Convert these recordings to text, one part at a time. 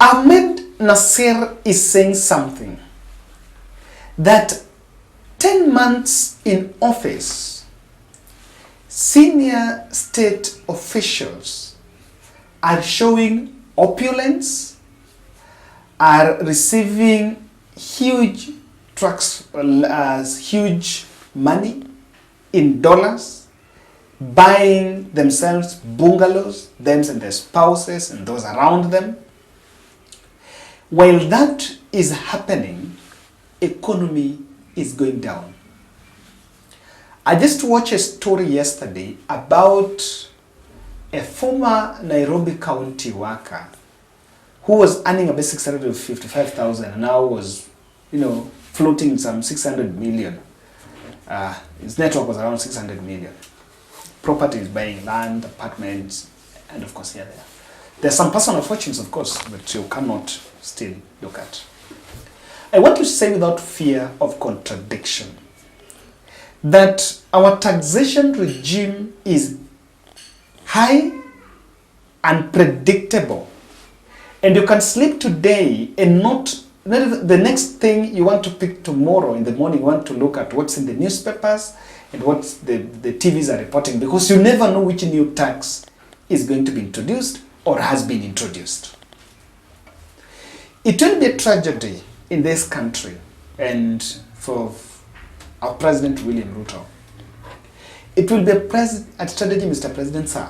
Ahmed Nasser is saying something that 10 months in office, senior state officials are showing opulence, are receiving huge trucks, huge money in dollars, buying themselves bungalows, them and their spouses and those around them. While that is happening, economy is going down. I just watched a story yesterday about a former Nairobi County worker who was earning about 655,000 and now was, floating some 600 million. His network was around 600 million. Properties, buying land, apartments, and of course, there's some personal fortunes, of course, that you cannot still look at. I want to say without fear of contradiction that our taxation regime is high, unpredictable, and you can sleep today and not the next thing you want to pick tomorrow in the morning, you want to look at what's in the newspapers and what the TVs are reporting, because you never know which new tax is going to be introduced or has been introduced. It will be a tragedy in this country and for our President William Ruto. It will be a tragedy, Mr. President, sir,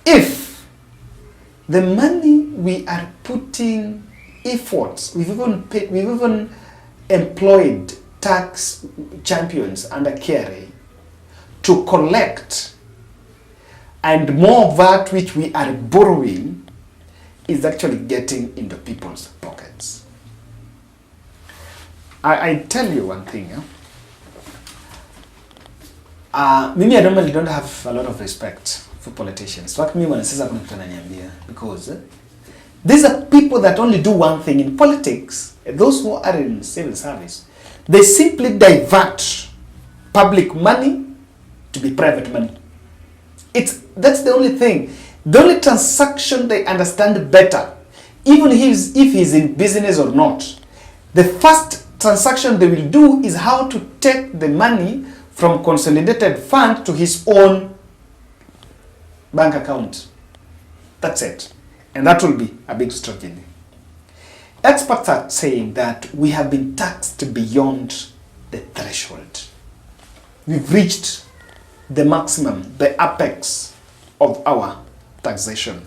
if the money we are putting efforts, we've even employed tax champions under KRA to collect, and more of that which we are borrowing is actually getting into people's pockets. I tell you one thing, mimi I normally don't have a lot of respect for politicians. Because these are people that only do one thing in politics. Those who are in civil service, they simply divert public money to be private money. That's the only thing. The only transaction they understand better, even if he's in business or not. The first transaction they will do is how to take the money from consolidated fund to his own bank account. That's it. And that will be a big strategy. Experts are saying that we have been taxed beyond the threshold. We've reached the maximum, the apex of our taxation.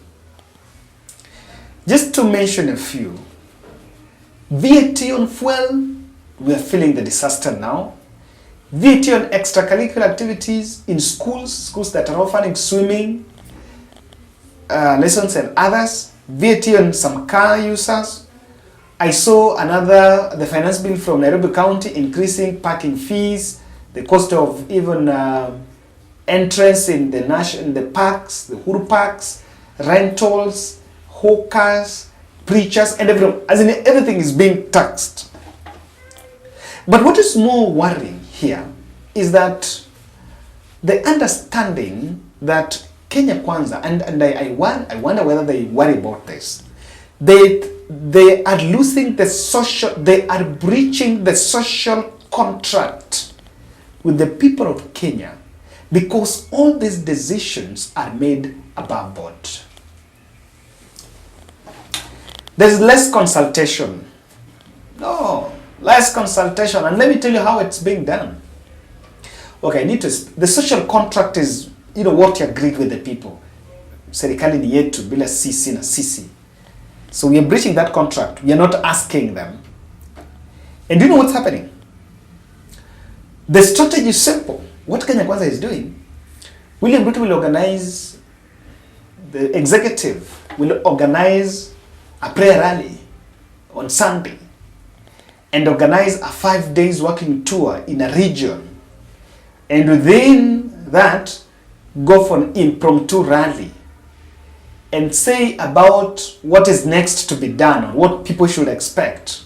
Just to mention a few, VAT on fuel, we are feeling the disaster now. VAT on extracurricular activities in schools that are offering swimming lessons and others. VAT on some car users. I saw the finance bill from Nairobi County increasing parking fees, the cost of even entrance in the parks, the Huru parks, rentals, hawkers, preachers, and everything. As in, everything is being taxed. But what is more worrying here is that the understanding that Kenya Kwanza, and I wonder whether they worry about this. They are losing they are breaching the social contract with the people of Kenya because all these decisions are made above board. There's less consultation. No, less consultation. And let me tell you how it's being done. Okay, the social contract is, what you agreed with the people. Serikali ni yetu bila sisi na sisi. So we are breaching that contract. We are not asking them. And do you know what's happening? The strategy is simple. What Kenya Kwanza is doing, William Ruto will organize, the executive will organize a prayer rally on Sunday and organize a 5 days working tour in a region. And within that, go for an impromptu rally and say about what is next to be done or what people should expect.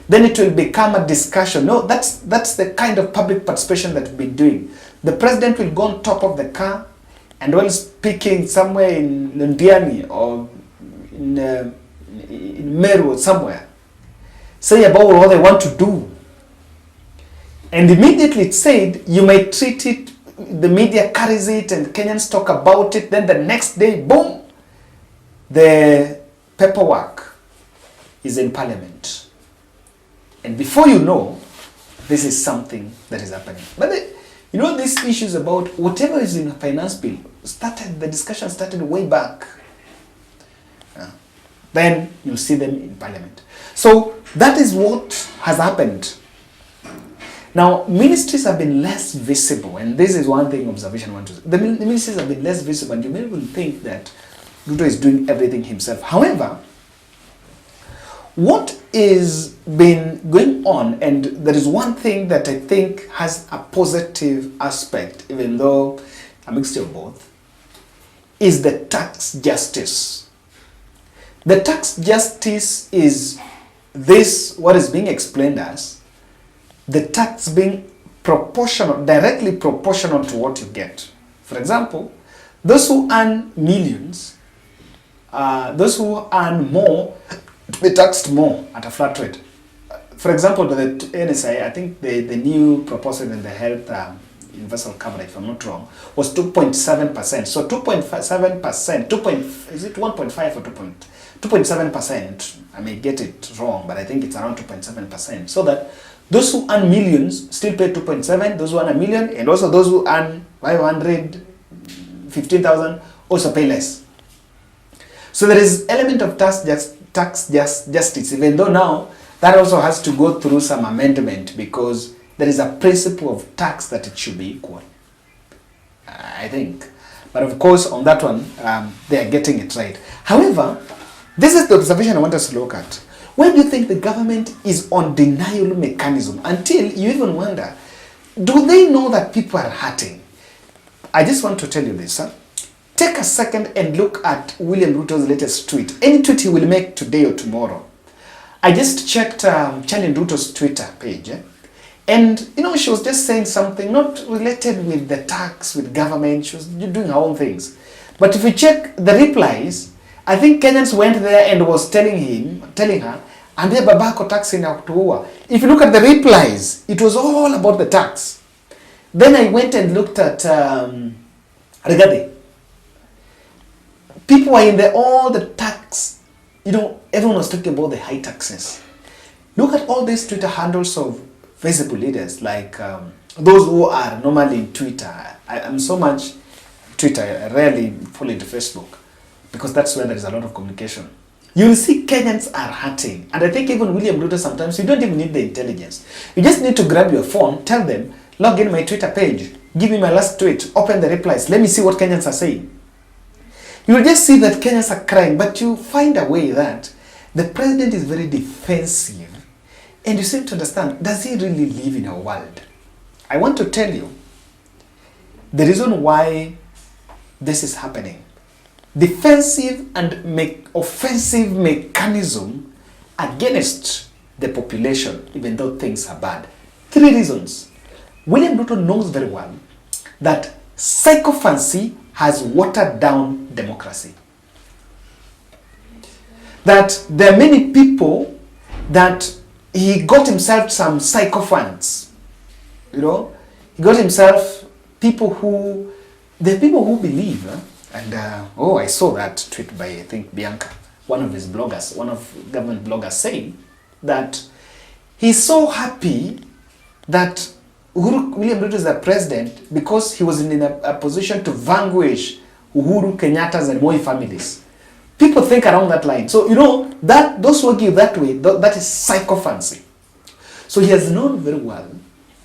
Then it will become a discussion. No, that's the kind of public participation that we've been doing. The president will go on top of the car and while speaking somewhere in Lundiani or in Meru or somewhere, say about what they want to do. And immediately it said, you may treat it, the media carries it and Kenyans talk about it, then the next day, boom, the paperwork is in parliament. And before you know, this is something that is happening. But these issues about whatever is in the finance bill, the discussion started way back. Then you'll see them in parliament. So that is what has happened. Now, ministries have been less visible, and this is one thing observation I want to say. The ministries have been less visible, and you may even think that Ruto is doing everything himself. However, what is been going on, and there is one thing that I think has a positive aspect, even though a mixture of both, is the tax justice. The tax justice is this, what is being explained as, the tax being proportional, directly proportional to what you get. For example, those who earn millions, those who earn more, be taxed more at a flat rate. For example, the NSI, I think the new proposal in the health universal coverage, if I'm not wrong, was 2.7%. So 2.7%, is it 1.5 or 2.7%? I may get it wrong, but I think it's around 2.7%. So that those who earn millions still pay 2.7, those who earn a million, and also those who earn 515,000 also pay less. So there is element of tax justice, even though now that also has to go through some amendment because there is a principle of tax that it should be equal, I think. But of course, on that one, they are getting it right. However, this is the observation I want us to look at. When do you think the government is on denial mechanism? Until you even wonder, do they know that people are hurting? I just want to tell you this. Take a second and look at William Ruto's latest tweet. Any tweet he will make today or tomorrow. I just checked Charlie Ruto's Twitter page. And, she was just saying something not related with the tax, with government. She was doing her own things. But if you check the replies, I think Kenyans went there and was telling her, and they're babako tax in October. If you look at the replies, it was all about the tax. Then I went and looked at Regade. People were in all the tax, everyone was talking about the high taxes. Look at all these Twitter handles of visible leaders, like those who are normally in Twitter. I'm so much Twitter, I rarely follow into Facebook, because that's where there is a lot of communication. You'll see Kenyans are hurting. And I think even William Ruto sometimes, you don't even need the intelligence. You just need to grab your phone, tell them, log in my Twitter page, give me my last tweet, open the replies, let me see what Kenyans are saying. You will just see that Kenyans are crying, but you find a way that the president is very defensive. And you seem to understand, does he really live in our world? I want to tell you the reason why this is happening. Defensive and offensive mechanism against the population, even though things are bad. 3 reasons. William Ruto knows very well that sycophancy has watered down democracy. That there are many people that he got himself some sycophants. He got himself people who believe. And I saw that tweet by, I think, Bianca, one of government bloggers saying that he's so happy that William Ruto is the president because he was in a position to vanquish Uhuru Kenyatta's and Moi families. People think around that line. So, that those who argue that way, that is sycophancy. So he has known very well.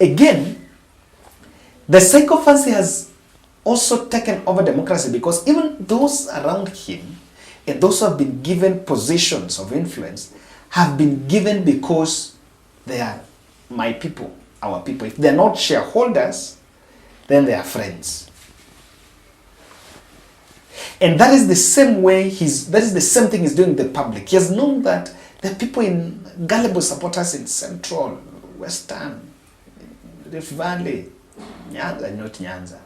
Again, the sycophancy has also taken over democracy because even those around him and those who have been given positions of influence have been given because they are my people, our people. If they're not shareholders, then they are friends. And that is the same way that is the same thing he's doing with the public. He has known that there are people gullible supporters in Central, Western, Rift Valley, Nyanza, not Nyanza,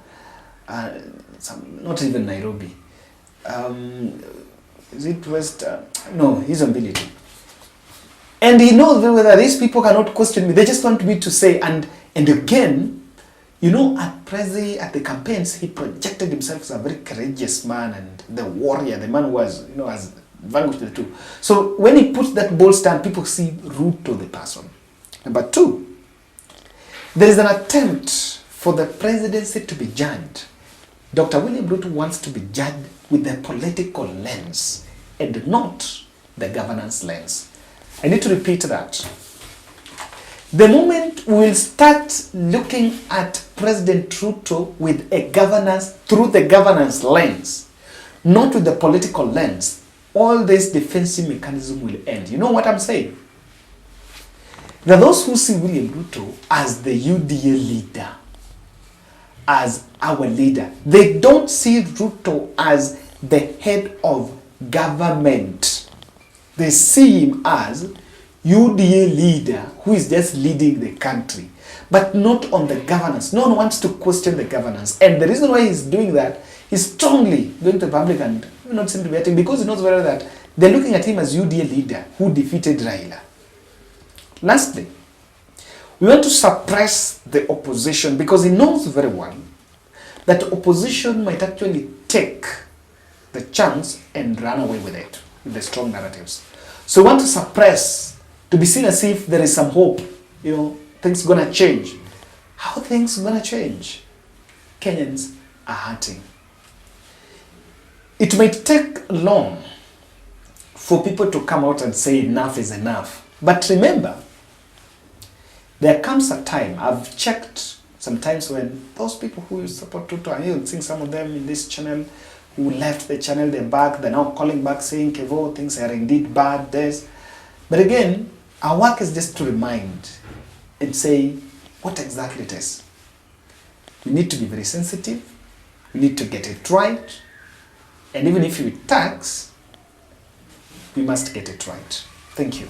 not even Nairobi, is it West? No, he's ability. And he knows very well that these people cannot question me. They just want me to say, and again, you know, at Prezi, at the campaigns, he projected himself as a very courageous man and the warrior, the man who was, you know, has vanquished the two. So when he puts that bold stand, people see Ruto the person. Number two, there is an attempt for the presidency to be judged. Dr. William Ruto wants to be judged with the political lens and not the governance lens. I need to repeat that. The moment we will start looking at President Ruto with a governance, through the governance lens, not with the political lens, all this defensive mechanism will end. You know what I'm saying? There are those who see William Ruto as the UDA leader, as our leader. They don't see Ruto as the head of government. They see him as UDA leader who is just leading the country, but not on the governance. No one wants to question the governance. And the reason why he's doing that, he's strongly going to the public and not seem to be acting, because he knows very well that they're looking at him as UDA leader who defeated Raila. Lastly, we want to suppress the opposition because he knows very well that opposition might actually take the chance and run away with it, with the strong narratives. So we want to suppress, to be seen as if there is some hope, you know, things are gonna change. How things are gonna change? Kenyans are hurting. It might take long for people to come out and say enough is enough. But remember, there comes a time, I've checked sometimes when those people who support Ruto, and you'll see some of them in this channel who left the channel, they're back, they're now calling back saying, Kevo, things are indeed bad, this. But again, our work is just to remind and say what exactly it is. We need to be very sensitive, we need to get it right, and even if we tax, we must get it right. Thank you.